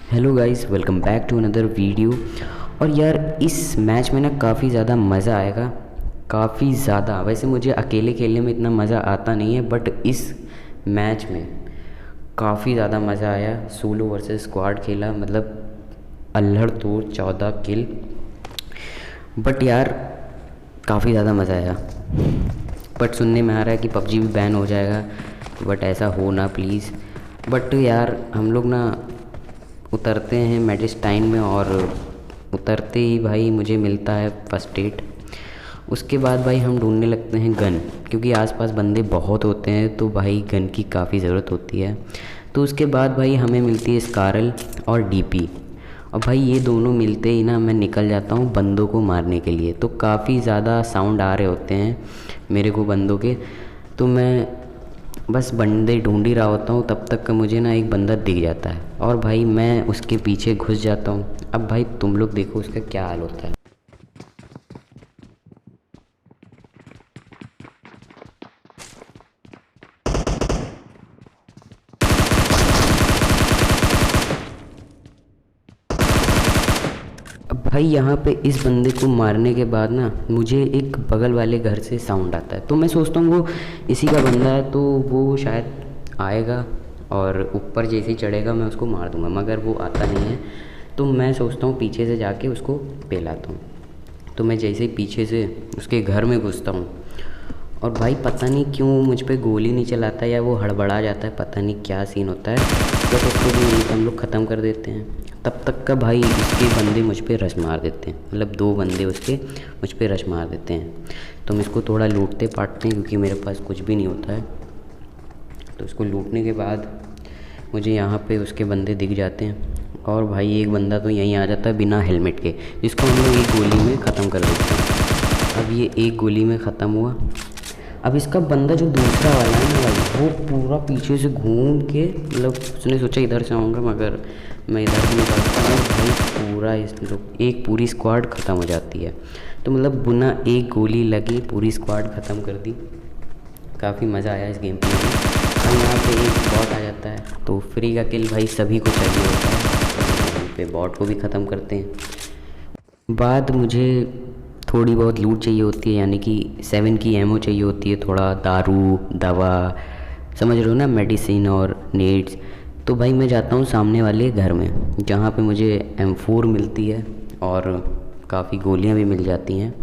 Hello guys, welcome back to another video. और यार इस मैच में ना काफ़ी ज़्यादा मज़ा आएगा, काफ़ी ज़्यादा। वैसे मुझे अकेले खेलने में इतना मज़ा आता नहीं है, बट इस मैच में काफ़ी ज़्यादा मज़ा आया। सोलो वर्सेस स्क्वाड खेला, मतलब अल्हड़ तोड़ 14 किल। बट यार काफ़ी ज़्यादा मज़ा आया। बट सुनने में आ रहा है कि पबजी भी बैन हो जाएगा, बट ऐसा हो ना प्लीज़। बट यार हम लोग ना उतरते हैं मेडिस्टाइन में, और उतरते ही भाई मुझे मिलता है फर्स्ट एड। उसके बाद भाई हम ढूंढने लगते हैं गन, क्योंकि आसपास बंदे बहुत होते हैं तो भाई गन की काफ़ी ज़रूरत होती है। तो उसके बाद भाई हमें मिलती है स्कारल और डीपी। और भाई ये दोनों मिलते ही ना मैं निकल जाता हूँ बंदों को मारने के लिए। तो काफ़ी ज़्यादा साउंड आ रहे होते हैं मेरे को बंदों के, तो मैं बस बंदे ढूंढ ही रहा होता हूँ। तब तक का मुझे ना एक बंदा दिख जाता है और भाई मैं उसके पीछे घुस जाता हूँ। अब भाई तुम लोग देखो उसका क्या हाल होता है। अब भाई यहाँ पे इस बंदे को मारने के बाद ना मुझे एक बगल वाले घर से साउंड आता है, तो मैं सोचता हूँ वो इसी का बंदा है, तो वो शायद आएगा और ऊपर जैसे ही चढ़ेगा मैं उसको मार दूँगा। मगर वो आता नहीं है, तो मैं सोचता हूँ पीछे से जाके उसको पेलाता हूँ। तो मैं जैसे ही पीछे से उसके घर में घुसता हूँ, और भाई पता नहीं क्यों मुझ पे गोली नहीं चलाता, या वो हड़बड़ा जाता है, पता नहीं क्या सीन होता है। बट उसको भी यहीं पे हम लोग ख़त्म कर देते हैं। तब तक का भाई इसके बंदे मुझ पे रश मार देते हैं, मतलब 2 बंदे उसके मुझ पे रश मार देते हैं। तो हम इसको थोड़ा लूटते पाटते हैं, क्योंकि मेरे पास कुछ भी नहीं होता है। तो उसको लूटने के बाद मुझे यहाँ पे उसके बंदे दिख जाते हैं, और भाई एक बंदा तो यहीं आ जाता है बिना हेलमेट के, जिसको हम लोग एक गोली में ख़त्म कर देते हैं। अब ये एक गोली में ख़त्म हुआ। अब इसका बंदा जो दूसरा वाला है ना भाई, वो पूरा पीछे से घूम के, मतलब उसने सोचा इधर से आऊँगा, मगर मैं इधर भी निकलता हूँ भाई, पूरा इस लोग एक पूरी स्क्वाड ख़त्म हो जाती है। तो मतलब बिना एक गोली लगी पूरी स्क्वाड ख़त्म कर दी। काफ़ी मज़ा आया इस गेम प्ले में। और यहाँ पे एक बॉट आ जाता है, तो फ्री का किल भाई सभी को चाहिए होता है, तो यहाँ पे बॉट को भी ख़त्म करते हैं। बाद मुझे थोड़ी बहुत लूट चाहिए होती है, यानी कि 7 की एमओ चाहिए होती है, थोड़ा दारू दवा, समझ रहे हो ना, मेडिसिन और नेड्स। तो भाई मैं जाता हूँ सामने वाले घर में, जहाँ पे मुझे M4 मिलती है और काफ़ी गोलियाँ भी मिल जाती हैं।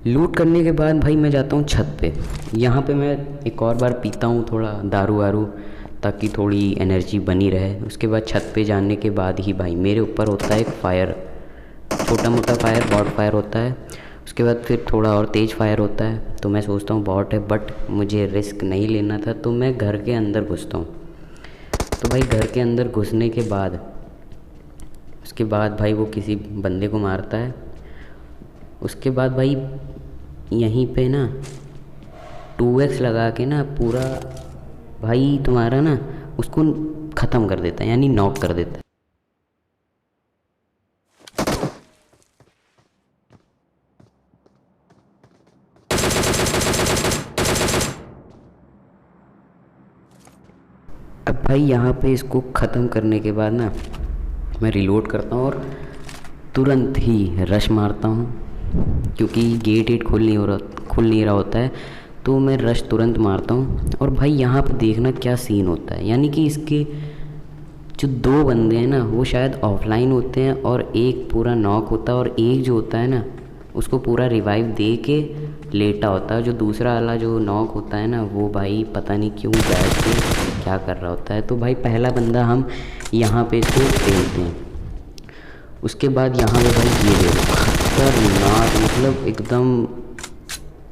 लूट करने के बाद भाई मैं जाता हूँ छत पे। यहाँ पे मैं एक और बार पीता हूँ थोड़ा दारू वारू, ताकि थोड़ी एनर्जी बनी रहे। उसके बाद छत पे जाने के बाद ही भाई मेरे ऊपर होता है एक फायर, छोटा मोटा फायर, बॉट फायर होता है। उसके बाद फिर थोड़ा और तेज़ फायर होता है। तो मैं सोचता हूँ बॉट है, बट मुझे रिस्क नहीं लेना था, तो मैं घर के अंदर घुसता हूँ। तो भाई घर के अंदर घुसने के बाद, उसके बाद भाई वो किसी बंदे को मारता है। उसके बाद भाई यहीं पे ना 2x लगा के ना पूरा भाई तुम्हारा ना उसको ख़त्म कर देता है, यानी नॉक कर देता है। अब भाई यहाँ पे इसको ख़त्म करने के बाद ना मैं रिलोड करता हूँ और तुरंत ही रश मारता हूँ, क्योंकि गेट एट खुल नहीं रहा होता है। तो मैं रश तुरंत मारता हूँ। और भाई यहाँ पे देखना क्या सीन होता है, यानी कि इसके जो 2 बंदे हैं ना वो शायद ऑफलाइन होते हैं, और एक पूरा नॉक होता है, और एक जो होता है ना उसको पूरा रिवाइव दे के लेटा होता है। जो दूसरा वाला जो नॉक होता है ना, वो भाई पता नहीं क्यों बैठ के क्या कर रहा होता है। तो भाई पहला बंदा हम यहाँ पे इसको पेलते हैं। उसके बाद यहाँ पे भाई ये देखो खतरनाक, मतलब एकदम,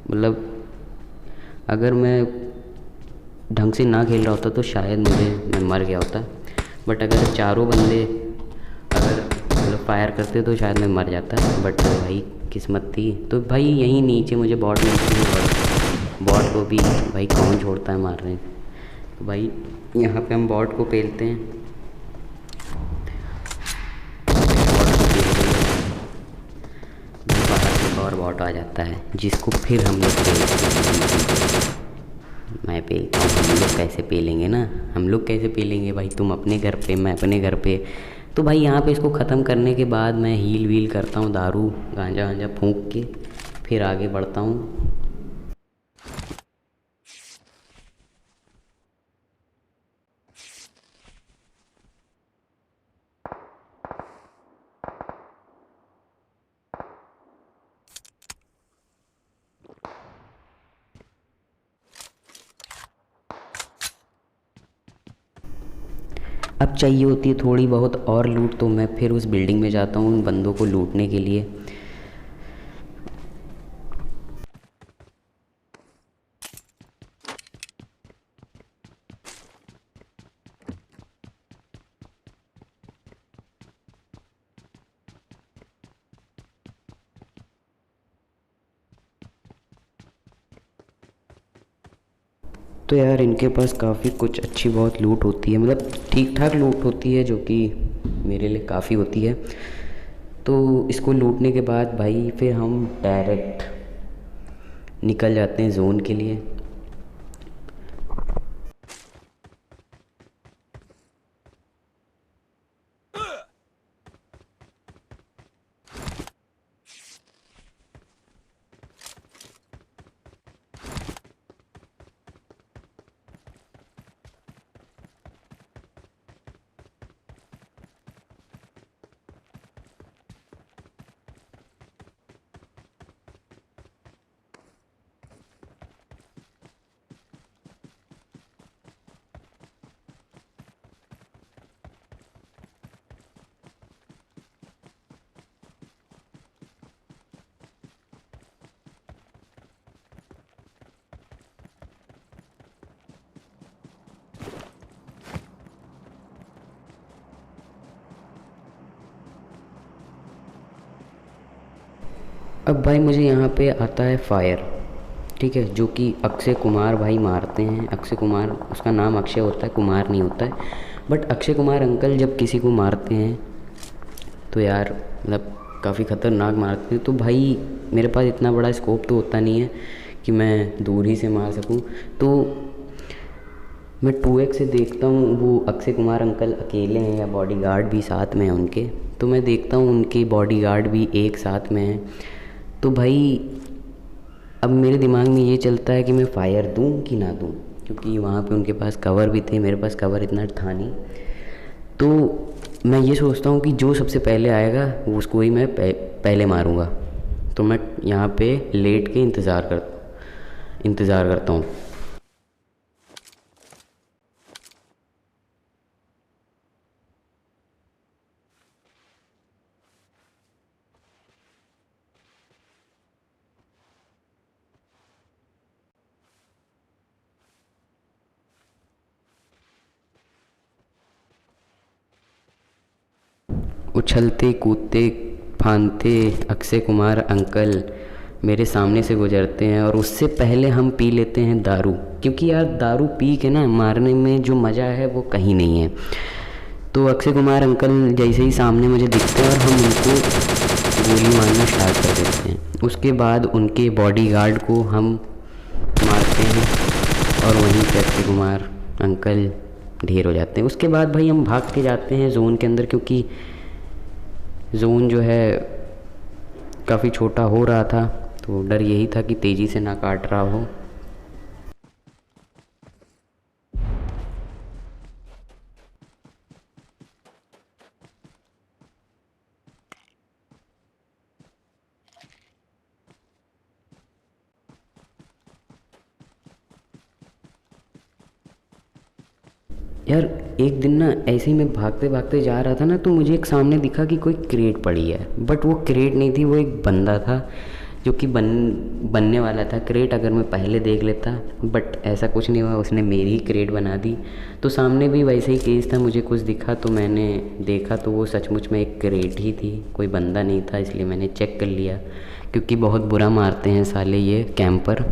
मतलब अगर मैं ढंग से ना खेल रहा होता तो शायद मैं मर गया होता। बट अगर चारों बंदे अगर मतलब फायर करते तो शायद मैं मर जाता, बट भाई किस्मत थी। तो भाई यहीं नीचे मुझे बॉट मिलती है, और बॉट को भी भाई कौन छोड़ता है मारने। तो भाई यहाँ पे हम बॉट को पेलते हैं, बॉट को पेलते हैं, बाहर से और बॉट आ जाता है जिसको फिर हम लोग पेलते हैं। मैं पेलता हूँ, हम लोग कैसे पेलेंगे ना, हम लोग कैसे पेलेंगे भाई, तुम अपने घर पे मैं अपने घर पे। तो भाई यहाँ पे इसको ख़त्म करने के बाद मैं हील वील करता हूँ, दारू गांजा वांजा फूंक के फिर आगे बढ़ता हूँ। अब चाहिए होती है थोड़ी बहुत और लूट, तो मैं फिर उस बिल्डिंग में जाता हूँ उन बंदों को लूटने के लिए। तो यार इनके पास काफ़ी कुछ अच्छी बहुत लूट होती है, मतलब ठीक ठाक लूट होती है, जो कि मेरे लिए काफ़ी होती है। तो इसको लूटने के बाद भाई फिर हम डायरेक्ट निकल जाते हैं जोन के लिए। अब भाई मुझे यहाँ पे आता है फायर, ठीक है, जो कि अक्षय कुमार भाई मारते हैं। अक्षय कुमार, उसका नाम अक्षय होता है, कुमार नहीं होता है। बट अक्षय कुमार अंकल जब किसी को मारते हैं तो यार मतलब काफ़ी ख़तरनाक मारते हैं। तो भाई मेरे पास इतना बड़ा स्कोप तो होता नहीं है कि मैं दूर ही से मार सकूं। तो मैं 2x से देखता हूँ वो अक्षय कुमार अंकल अकेले हैं या बॉडीगार्ड भी साथ में है उनके। तो मैं देखता हूँ उनके बॉडीगार्ड भी एक साथ में हैं। तो भाई अब मेरे दिमाग में ये चलता है कि मैं फ़ायर दूँ कि ना दूँ, क्योंकि वहाँ पे उनके पास कवर भी थे, मेरे पास कवर इतना था नहीं। तो मैं ये सोचता हूँ कि जो सबसे पहले आएगा वो उसको ही मैं पहले मारूँगा। तो मैं यहाँ पे लेट के इंतज़ार करता हूँ। उछलते कूदते फांदते अक्षय कुमार अंकल मेरे सामने से गुजरते हैं, और उससे पहले हम पी लेते हैं दारू, क्योंकि यार दारू पी के ना मारने में जो मज़ा है वो कहीं नहीं है। तो अक्षय कुमार अंकल जैसे ही सामने मुझे दिखते हैं और हम उनको गोली मारना स्टार्ट कर देते हैं। उसके बाद उनके बॉडीगार्ड को हम मारते हैं और वहीं पे अक्षय कुमार अंकल ढेर हो जाते हैं। उसके बाद भाई हम भाग के जाते हैं जोन के अंदर, क्योंकि जोन जो है काफ़ी छोटा हो रहा था, तो डर यही था कि तेज़ी से ना काट रहा हो। यार एक दिन ना ऐसे ही मैं भागते भागते जा रहा था ना, तो मुझे एक सामने दिखा कि कोई क्रेट पड़ी है, बट वो क्रेट नहीं थी, वो एक बंदा था जो कि बनने वाला था क्रेट, अगर मैं पहले देख लेता। बट ऐसा कुछ नहीं हुआ, उसने मेरी ही क्रेट बना दी। तो सामने भी वैसे ही केस था, मुझे कुछ दिखा तो मैंने देखा तो वो सचमुच में एक क्रेट ही थी, कोई बंदा नहीं था, इसलिए मैंने चेक कर लिया, क्योंकि बहुत बुरा मारते हैं साले ये कैंपर।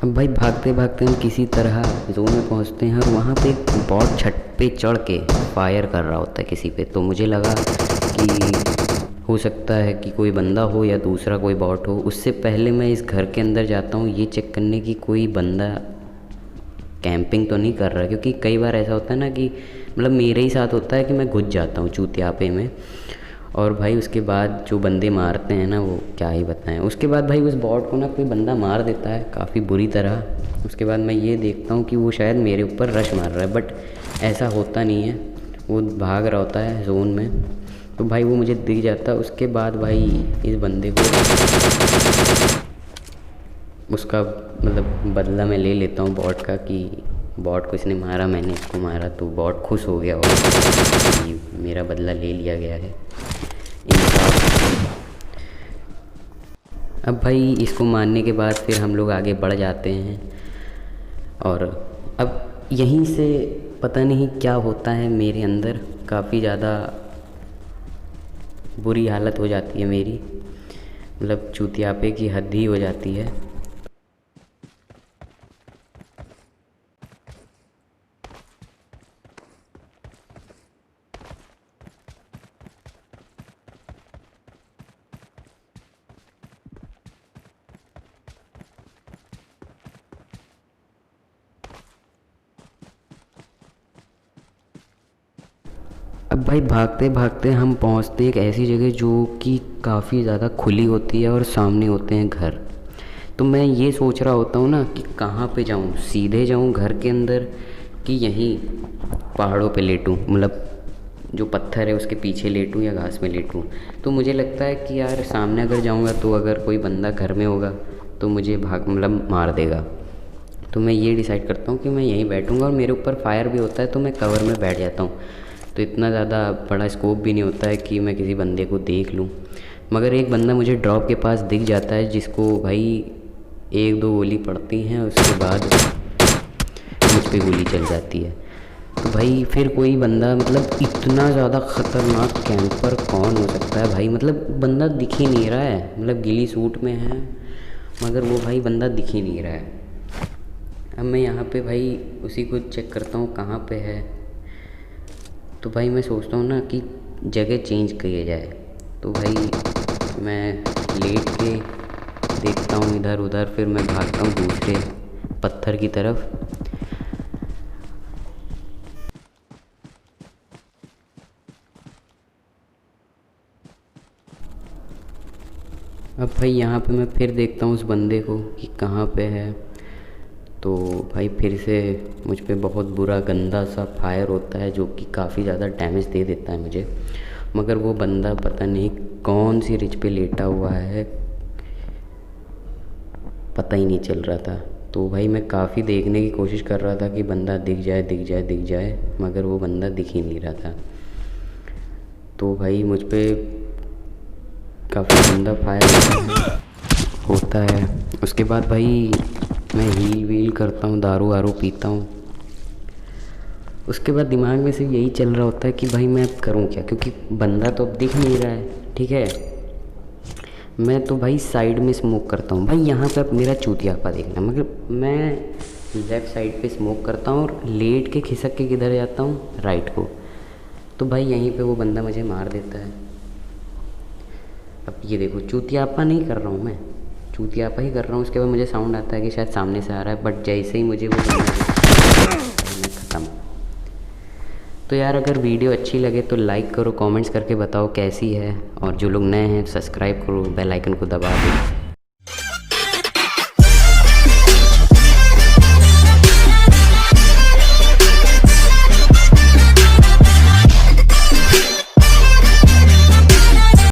अब भाई भागते भागते हम किसी तरह जोन में पहुंचते हैं, और वहाँ पे एक बॉट छत पे चढ़ के फायर कर रहा होता है किसी पे। तो मुझे लगा कि हो सकता है कि कोई बंदा हो या दूसरा कोई बॉट हो। उससे पहले मैं इस घर के अंदर जाता हूँ ये चेक करने की कोई बंदा कैंपिंग तो नहीं कर रहा, क्योंकि कई बार ऐसा होता है ना कि मतलब मेरे ही साथ होता है कि मैं घुस जाता हूँ चूतियापे में। और भाई उसके बाद जो बंदे मारते हैं ना, वो क्या ही बताएं। उसके बाद भाई उस बॉट को ना कोई बंदा मार देता है काफ़ी बुरी तरह। उसके बाद मैं ये देखता हूँ कि वो शायद मेरे ऊपर रश मार रहा है, बट ऐसा होता नहीं है, वो भाग रहा होता है जोन में। तो भाई वो मुझे दिख जाता है। उसके बाद भाई इस बंदे को उसका मतलब बदला मैं ले लेता हूँ बॉट का, कि बॉट को इसने मारा, मैंने इसको मारा, तो बॉट खुश हो गया होगा कि मेरा बदला ले लिया गया है। अब भाई इसको मारने के बाद फिर हम लोग आगे बढ़ जाते हैं, और अब यहीं से पता नहीं क्या होता है मेरे अंदर, काफ़ी ज़्यादा बुरी हालत हो जाती है मेरी, मतलब चूतियापे की हद ही हो जाती है। अब भाई भागते भागते हम पहुंचते एक ऐसी जगह जो कि काफ़ी ज़्यादा खुली होती है, और सामने होते हैं घर। तो मैं ये सोच रहा होता हूँ ना कि कहाँ पे जाऊँ, सीधे जाऊँ घर के अंदर कि यहीं पहाड़ों पे लेटूँ, मतलब जो पत्थर है उसके पीछे लेटूँ या घास में लेटूँ। तो मुझे लगता है कि यार सामने अगर जाऊँगा तो अगर कोई बंदा घर में होगा तो मुझे भाग मतलब मार देगा। तो मैं ये डिसाइड करता हूँ कि मैं यहीं बैठूँगा, और मेरे ऊपर फायर भी होता है तो मैं कवर में बैठ जाता हूँ। तो इतना ज़्यादा बड़ा स्कोप भी नहीं होता है कि मैं किसी बंदे को देख लूँ। मगर एक बंदा मुझे ड्रॉप के पास दिख जाता है, जिसको भाई एक दो गोली पड़ती हैं, उसके बाद मुझ पे गोली चल जाती है। तो भाई फिर कोई बंदा, मतलब इतना ज़्यादा ख़तरनाक कैंपर कौन हो सकता है भाई, मतलब बंदा दिख ही नहीं रहा है, मतलब गिली सूट में है मगर वो भाई बंदा दिख ही नहीं रहा है। अब मैं यहाँ पे भाई उसी को चेक करता हूँ कहाँ पे है। तो भाई मैं सोचता हूँ ना कि जगह चेंज किया जाए। तो भाई मैं लेट के देखता हूँ इधर उधर, फिर मैं भागता हूँ दूसरे पत्थर की तरफ। अब भाई यहाँ पे मैं फिर देखता हूँ उस बंदे को कि कहाँ पे है। तो भाई फिर से मुझ पे बहुत बुरा गंदा सा फायर होता है, जो कि काफ़ी ज़्यादा डैमेज दे देता है मुझे। मगर वो बंदा पता नहीं कौन सी रिज पे लेटा हुआ है, पता ही नहीं चल रहा था। तो भाई मैं काफ़ी देखने की कोशिश कर रहा था कि बंदा दिख जाए दिख जाए दिख जाए, मगर वो बंदा दिख ही नहीं रहा था। तो भाई मुझ पे काफ़ी गंदा फायर होता है। उसके बाद भाई मैं हील वील करता हूँ, दारू वारू पीता हूँ। उसके बाद दिमाग में सिर्फ यही चल रहा होता है कि भाई मैं करूँ क्या, क्योंकि बंदा तो अब दिख नहीं रहा है। ठीक है, मैं तो भाई साइड में स्मोक करता हूँ। भाई यहाँ पे अब मेरा चूतियापा देखना, मगर मैं लेफ़्ट साइड पे स्मोक करता हूँ और लेट के खिसक के किधर जाता हूँ, राइट को। तो भाई यहीं पे वो बंदा मुझे मार देता है। अब ये देखो, चूतियापा नहीं कर रहा हूँ मैं, चूतियापा ही कर रहा हूँ। उसके बाद मुझे साउंड आता है कि शायद सामने से आ रहा है, बट जैसे ही मुझे वो मैं ख़त्म। तो यार अगर वीडियो अच्छी लगे तो लाइक करो, कमेंट्स करके बताओ कैसी है, और जो लोग नए हैं सब्सक्राइब करो, बेल आइकन को दबा दो।